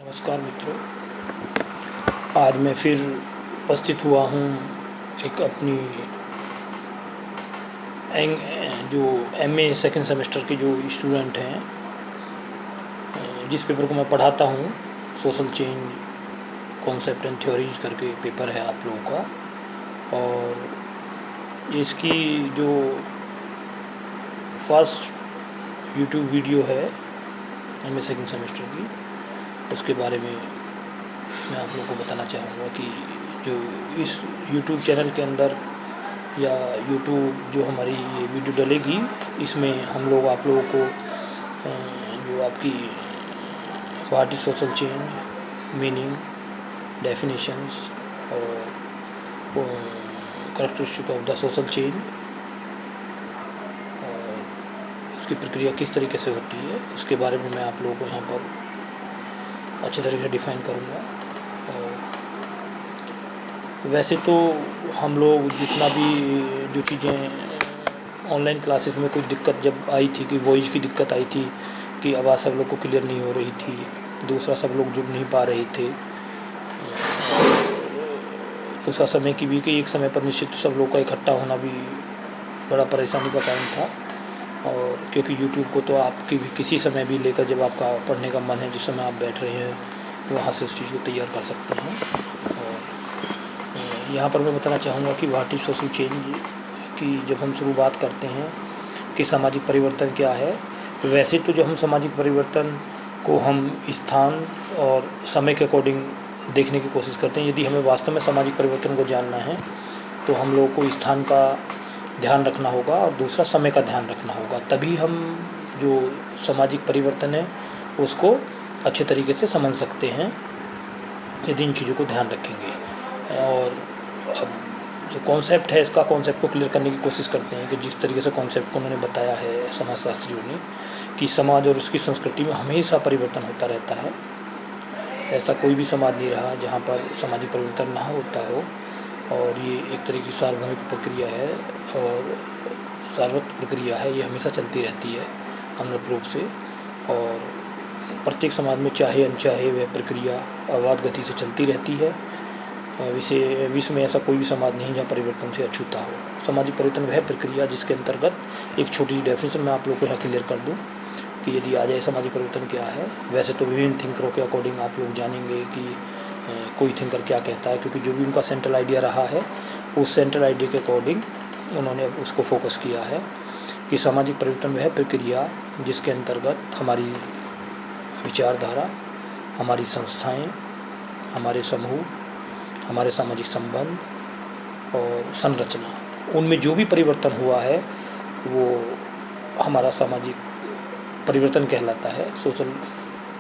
नमस्कार मित्रों, आज मैं फिर उपस्थित हुआ हूँ एक अपनी जो एमए सेकंड सेमेस्टर के जो स्टूडेंट हैं, जिस पेपर को मैं पढ़ाता हूँ, social change concept and theories करके पेपर है आप लोगों का। और इसकी जो फर्स्ट यूट्यूब वीडियो है एमए सेकंड सेमेस्टर की, उसके बारे में मैं आप लोगों को बताना चाहूँगा कि जो इस यूट्यूब चैनल के अंदर या यूट्यूब जो हमारी ये वीडियो डलेगी, इसमें हम लोग आप लोगों को जो आपकी what is social change, meaning, definitions और characteristic of the social change और उसकी प्रक्रिया किस तरीके से होती है, उसके बारे में मैं आप लोगों को यहाँ पर अच्छी तरीके से डिफ़ाइन करूँगा। और वैसे तो हम लोग जितना भी जो चीज़ें ऑनलाइन क्लासेस में कोई दिक्कत जब आई थी कि वॉइस की दिक्कत आई थी कि आवाज़ सब लोग को क्लियर नहीं हो रही थी, दूसरा सब लोग जुड़ नहीं पा रहे थे, दूसरा समय की भी कि एक समय पर निश्चित सब लोग का इकट्ठा होना भी बड़ा परेशानी का कारण था। और क्योंकि यूट्यूब को तो आपकी भी किसी समय भी लेकर जब आपका पढ़ने का मन है, जिस समय आप बैठ रहे हैं, वहाँ से उस चीज़ को तैयार कर सकते हैं। और यहाँ पर मैं बताना चाहूँगा कि व्हाट इज़ सोशल चेंज की जब हम शुरुआत करते हैं कि सामाजिक परिवर्तन क्या है। वैसे तो जो हम सामाजिक परिवर्तन को हम स्थान और समय के अकॉर्डिंग देखने की कोशिश करते हैं। यदि हमें वास्तव में सामाजिक परिवर्तन को जानना है तो हम लोगों को स्थान का ध्यान रखना होगा और दूसरा समय का ध्यान रखना होगा, तभी हम जो सामाजिक परिवर्तन है उसको अच्छे तरीके से समझ सकते हैं, यदि इन चीज़ों को ध्यान रखेंगे। और अब जो कॉन्सेप्ट है, इसका कॉन्सेप्ट को क्लियर करने की कोशिश करते हैं कि जिस तरीके से कॉन्सेप्ट को उन्होंने बताया है समाजशास्त्रियों ने कि समाज और उसकी संस्कृति में हमेशा परिवर्तन होता रहता है। ऐसा कोई भी समाज नहीं रहा जहाँ पर सामाजिक परिवर्तन ना होता हो। और ये एक तरह की सार्वभौमिक प्रक्रिया है और सार्वत्रिक प्रक्रिया है, ये हमेशा चलती रहती है अनवरत रूप से। और प्रत्येक समाज में चाहे अनचाहे वह प्रक्रिया अबाध गति से चलती रहती है। विश्व में ऐसा कोई भी समाज नहीं जहाँ परिवर्तन से अछूता हो। सामाजिक परिवर्तन वह प्रक्रिया जिसके अंतर्गत एक छोटी सी डेफिनेशन मैं आप लोग को यहाँ क्लियर कर दूँ कि यदि आ जाए सामाजिक परिवर्तन क्या है। वैसे तो विभिन्न थिंकरों के अकॉर्डिंग आप लोग जानेंगे कि कोई थिंकर क्या कहता है, क्योंकि जो भी उनका सेंट्रल आइडिया रहा है उस सेंट्रल आइडिया के अकॉर्डिंग उन्होंने उसको फोकस किया है कि सामाजिक परिवर्तन वह प्रक्रिया जिसके अंतर्गत हमारी विचारधारा, हमारी संस्थाएं, हमारे समूह, हमारे सामाजिक संबंध और संरचना, उनमें जो भी परिवर्तन हुआ है वो हमारा सामाजिक परिवर्तन कहलाता है, सोशल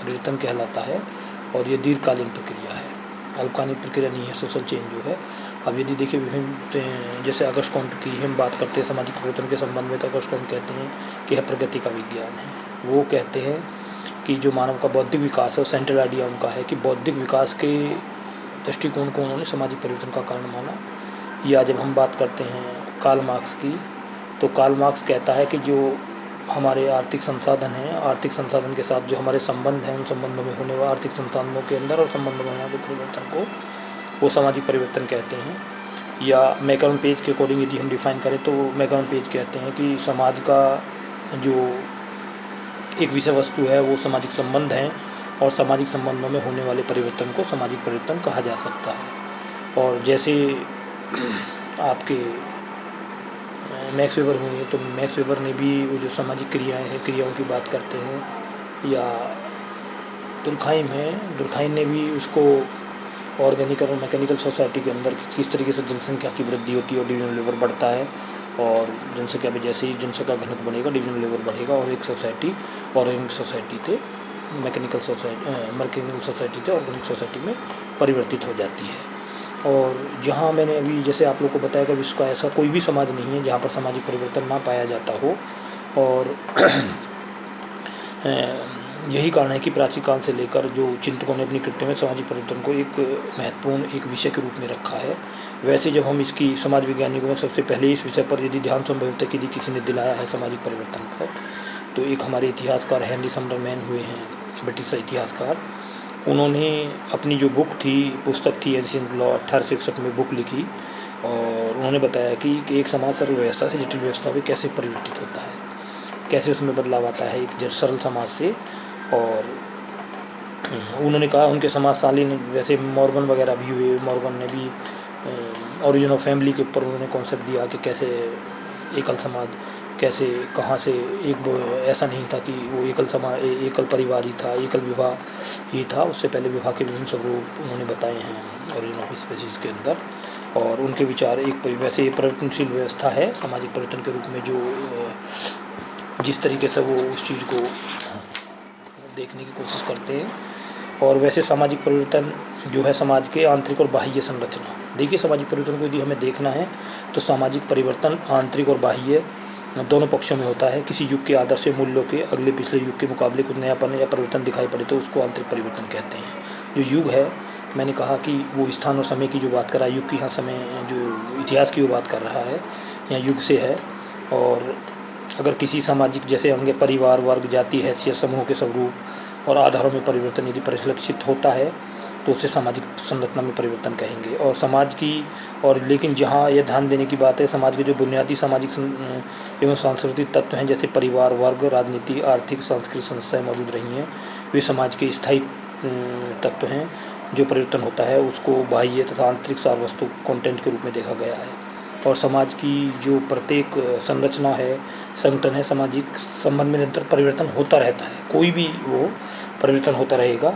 परिवर्तन कहलाता है। और ये दीर्घकालीन प्रक्रिया है, अल्पकालीन प्रक्रिया नहीं है सोशल चेंज जो है। अब यदि देखिए विभिन्न जैसे अगस्ट कॉम्ट की हम बात करते हैं सामाजिक परिवर्तन के संबंध में, तो अगस्ट कॉम्ट कहते हैं कि यह प्रगति का विज्ञान है। वो कहते हैं कि जो मानव का बौद्धिक विकास है, वो सेंट्रल आइडिया उनका है कि बौद्धिक विकास के दृष्टिकोण को उन्होंने सामाजिक परिवर्तन का कारण माना। या जब हम बात करते हैं कार्ल मार्क्स की, तो कार्ल मार्क्स कहता है कि जो हमारे आर्थिक संसाधन हैं, आर्थिक संसाधन के साथ जो हमारे संबंध हैं, उन संबंधों में होने वाले आर्थिक संसाधनों के अंदर और संबंधों में होने वाले परिवर्तन को वो सामाजिक परिवर्तन कहते हैं। या मैकलन पेज के अकॉर्डिंग यदि हम डिफ़ाइन करें तो मैकलन पेज कहते हैं कि समाज का जो एक विषय वस्तु है वो सामाजिक संबंध हैं और सामाजिक संबंधों में होने वाले परिवर्तन को सामाजिक परिवर्तन कहा जा सकता है। और जैसे आपके मैक्स वेबर हुए, तो मैक्स वेबर ने भी वो जो सामाजिक क्रियाएं हैं, क्रियाओं की बात करते हैं। या दुर्खाइम है, दुर्खाइम ने भी उसको ऑर्गेनिक और मैकेनिकल सोसाइटी के अंदर किस तरीके से जनसंख्या की वृद्धि होती है और डिविजन लेवल बढ़ता है। और जनसंख्या में जैसे ही जनसंख्या घनत्व बढ़ेगा, डिविजन लेवल बढ़ेगा और एक सोसाइटी ऑर्गेनिक सोसाइटी थे मैकेनिकल सोसाइटी थे ऑर्गेनिक सोसाइटी में परिवर्तित हो जाती है। और जहाँ मैंने अभी जैसे आप लोग को बताया कि विश्व का ऐसा कोई भी समाज नहीं है जहाँ पर सामाजिक परिवर्तन ना पाया जाता हो। और यही कारण है कि प्राचीन काल से लेकर जो चिंतकों ने अपनी कृतियों में सामाजिक परिवर्तन को एक महत्वपूर्ण एक विषय के रूप में रखा है। वैसे जब हम इसकी समाज वैज्ञानिकों में सबसे पहले इस विषय पर यदि ध्यान संभवतः यदि किसी ने दिलाया है सामाजिक परिवर्तन पर, तो एक हमारे इतिहासकार हेनरी समरमैन हुए हैं, ब्रिटिश इतिहासकार। उन्होंने अपनी जो बुक थी, पुस्तक थी एंशिएंट लॉ 1861 में बुक लिखी और उन्होंने बताया कि एक समाज सरल व्यवस्था से जटिल व्यवस्था में कैसे परिवर्तित होता है, कैसे उसमें बदलाव आता है एक सरल समाज से। और उन्होंने कहा उनके समाजशालीन वैसे मॉर्गन वगैरह भी हुए, मॉर्गन ने भी ओरिजिन ऑफ फैमिली के ऊपर उन्होंने कॉन्सेप्ट दिया कि कैसे एकल समाज, कैसे कहाँ से ऐसा नहीं था कि वो एकल परिवार ही था, एकल विवाह ही था, उससे पहले विवाह के विभिन्न स्वरूप उन्होंने बताए हैं ओरिजिन ऑफ स्पीशीज़ के अंदर। और उनके विचार एक वैसे परिवर्तनशील व्यवस्था है सामाजिक परिवर्तन के रूप में, जो जिस तरीके से वो उस चीज़ को देखने की कोशिश करते हैं। और वैसे सामाजिक परिवर्तन जो है समाज के आंतरिक और बाह्य संरचना, देखिए सामाजिक परिवर्तन को यदि हमें देखना है तो सामाजिक परिवर्तन आंतरिक और बाह्य दोनों पक्षों में होता है। किसी युग के आदर्श मूल्यों के अगले पिछले युग के मुकाबले कुछ नयापन या परिवर्तन दिखाई पड़े तो उसको आंतरिक परिवर्तन कहते हैं। जो युग है, मैंने कहा कि वो स्थान और समय की जो बात कर रहा है, युग की यहाँ समय जो इतिहास की वो बात कर रहा है, यहाँ युग से है। और अगर किसी सामाजिक जैसे अंग परिवार, वर्ग, जाति, हैसियत, समूह के स्वरूप और आधारों में परिवर्तन यदि परिलक्षित होता है तो उसे सामाजिक संरचना में परिवर्तन कहेंगे। और समाज की और लेकिन जहाँ यह ध्यान देने की बात है, समाज के जो बुनियादी सामाजिक एवं सांस्कृतिक तत्व हैं जैसे परिवार, वर्ग, राजनीति, आर्थिक, सांस्कृतिक संस्थाएं मौजूद रही हैं, वे समाज के स्थायी तत्व हैं। जो परिवर्तन होता है उसको बाह्य तथा आंतरिक सार वस्तु कंटेंट के रूप में देखा गया है। और समाज की जो प्रत्येक संरचना है, संगठन है, सामाजिक संबंध में निरंतर परिवर्तन होता रहता है, कोई भी वो परिवर्तन होता रहेगा,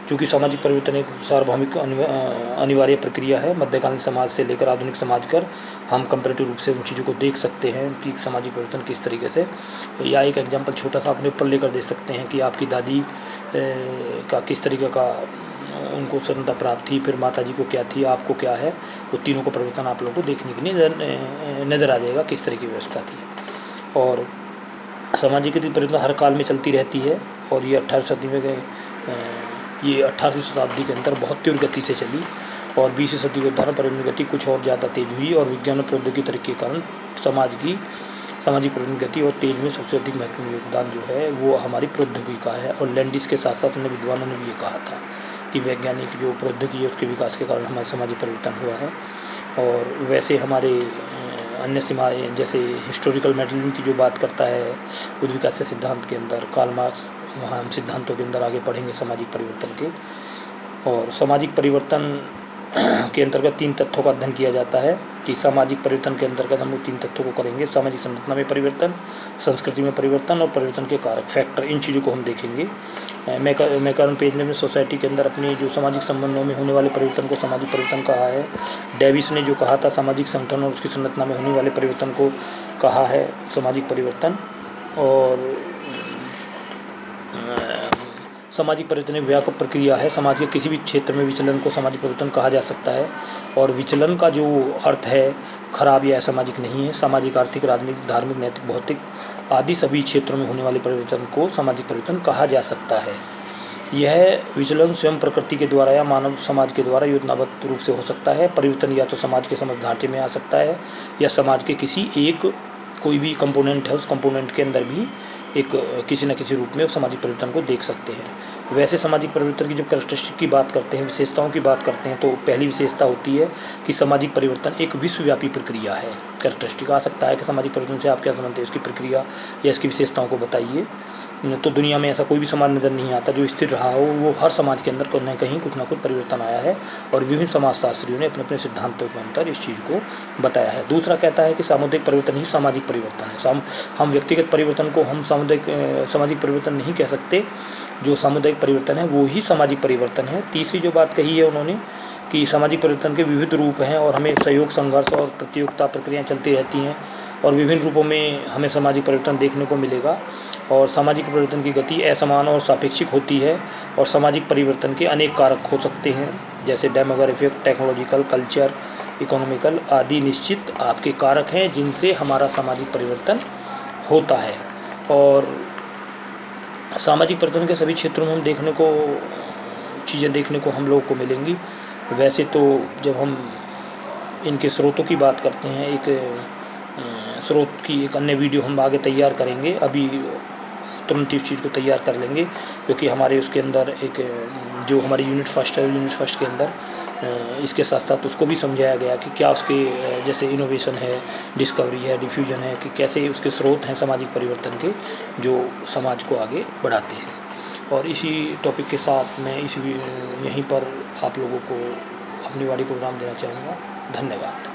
क्योंकि सामाजिक परिवर्तन एक सार्वभौमिक अनिवार्य प्रक्रिया है। मध्यकालीन समाज से लेकर आधुनिक समाज कर हम कंपैरेटिव रूप से उन चीज़ों को देख सकते हैं कि सामाजिक परिवर्तन किस तरीके से, या एक एग्जांपल छोटा सा अपने ऊपर लेकर दे सकते हैं कि आपकी दादी का किस तरीके का उनको स्वतंत्रता प्राप्त थी, फिर माताजी को क्या थी, आपको क्या है, वो तीनों का परिवर्तन आप लोगों को देखने के लिए नज़र आ जाएगा किस तरह की व्यवस्था थी। और सामाजिक परिवर्तन हर काल में चलती रहती है और ये 18वीं शताब्दी के अंदर बहुत तीव्र गति से चली और 20वीं सदी के उदाहरण परिवर्तन गति कुछ और ज़्यादा तेज हुई। और विज्ञान और प्रौद्योगिकी तरक्की के कारण सामाजिक परिवर्तन गति और तेज में सबसे अधिक महत्वपूर्ण योगदान जो है वो हमारी प्रौद्योगिकी का है। और लैंडिस के साथ साथ अन्य विद्वानों ने भी ये कहा था कि वैज्ञानिक जो प्रौद्योगिकी है उसके विकास के कारण हमारा सामाजिक परिवर्तन हुआ है। और वैसे हमारे अन्य सीमाएँ जैसे हिस्टोरिकल मॉडलिंग की जो बात करता है उद्विकास सिद्धांत के अंदर, कार्ल मार्क्स, वहाँ हम सिद्धांतों के अंदर आगे पढ़ेंगे सामाजिक परिवर्तन के। और सामाजिक परिवर्तन के अंतर्गत 3 तत्वों का अध्ययन किया जाता है कि सामाजिक परिवर्तन के अंतर्गत हम लोग 3 तत्वों को करेंगे, सामाजिक संरचना में परिवर्तन, संस्कृति में परिवर्तन और परिवर्तन के कारक फैक्टर, इन चीज़ों को हम देखेंगे। मैकर्न पेज ने सोसाइटी के अंदर अपनी जो सामाजिक संबंधों में होने वाले परिवर्तन को सामाजिक परिवर्तन कहा है। डेविस ने जो कहा था सामाजिक संगठन और उसकी संरचना में होने वाले परिवर्तन को कहा है सामाजिक परिवर्तन। और सामाजिक परिवर्तन एक व्यापक प्रक्रिया है, समाज के किसी भी क्षेत्र में विचलन को सामाजिक परिवर्तन कहा जा सकता है। और विचलन का जो अर्थ है खराब या असामाजिक नहीं है। सामाजिक, आर्थिक, राजनीतिक, धार्मिक, नैतिक, भौतिक आदि सभी क्षेत्रों में होने वाले परिवर्तन को सामाजिक परिवर्तन कहा जा सकता है। यह विचलन स्वयं प्रकृति के द्वारा या मानव समाज के द्वारा योजनाबद्ध रूप से हो सकता है। परिवर्तन या तो समाज के समझ ढांचे में आ सकता है या समाज के किसी एक कोई भी कंपोनेंट है उस कंपोनेंट के अंदर भी एक किसी न किसी रूप में सामाजिक परिवर्तन को देख सकते हैं। वैसे सामाजिक परिवर्तन की जब कैरेक्टरिस्टिक की बात करते हैं, विशेषताओं की बात करते हैं, तो पहली विशेषता होती है कि सामाजिक परिवर्तन एक विश्वव्यापी प्रक्रिया है। कैरेक्टरिस्टिक आ सकता है कि सामाजिक परिवर्तन से आप क्या समझते हैं, इसकी प्रक्रिया या इसकी विशेषताओं को बताइए। तो दुनिया में ऐसा कोई भी समाज नज़र नहीं आता जो स्थिर रहा हो, वो हर समाज के अंदर कहीं ना कुछ परिवर्तन आया है और विभिन्न समाजशास्त्रियों ने अपने अपने सिद्धांतों के अंतर इस चीज़ को बताया है। दूसरा कहता है कि सामुदायिक परिवर्तन ही सामाजिक परिवर्तन है। हम व्यक्तिगत परिवर्तन को हम सामाजिक परिवर्तन नहीं कह सकते, जो सामुदायिक परिवर्तन है वो ही सामाजिक परिवर्तन है। तीसरी जो बात कही है उन्होंने कि सामाजिक परिवर्तन के विविध रूप हैं और हमें सहयोग, संघर्ष और प्रतियोगिता प्रक्रियाएँ चलती रहती हैं और विभिन्न रूपों में हमें सामाजिक परिवर्तन देखने को मिलेगा। और सामाजिक परिवर्तन की गति असमान और सापेक्षिक होती है और सामाजिक परिवर्तन के अनेक कारक हो सकते हैं जैसे डेमोग्राफिक, टेक्नोलॉजिकल, कल्चर, इकोनॉमिकल आदि निश्चित आपके कारक हैं जिनसे हमारा सामाजिक परिवर्तन होता है। और सामाजिक परिवर्तन के सभी क्षेत्रों में हम चीज़ें देखने को हम लोगों को मिलेंगी। वैसे तो जब हम इनके स्रोतों की बात करते हैं, एक स्रोत की एक अन्य वीडियो हम आगे तैयार करेंगे, अभी तुरंत ही उस चीज़ को तैयार कर लेंगे, क्योंकि हमारे उसके अंदर एक जो हमारी यूनिट फर्स्ट है, यूनिट फर्स्ट के अंदर इसके साथ साथ उसको भी समझाया गया कि क्या उसके जैसे इनोवेशन है, डिस्कवरी है, डिफ्यूजन है, कि कैसे उसके स्रोत हैं सामाजिक परिवर्तन के जो समाज को आगे बढ़ाते हैं। और इसी टॉपिक के साथ मैं यहीं पर आप लोगों को अपनी वाणी को विराम देना चाहूँगा। धन्यवाद।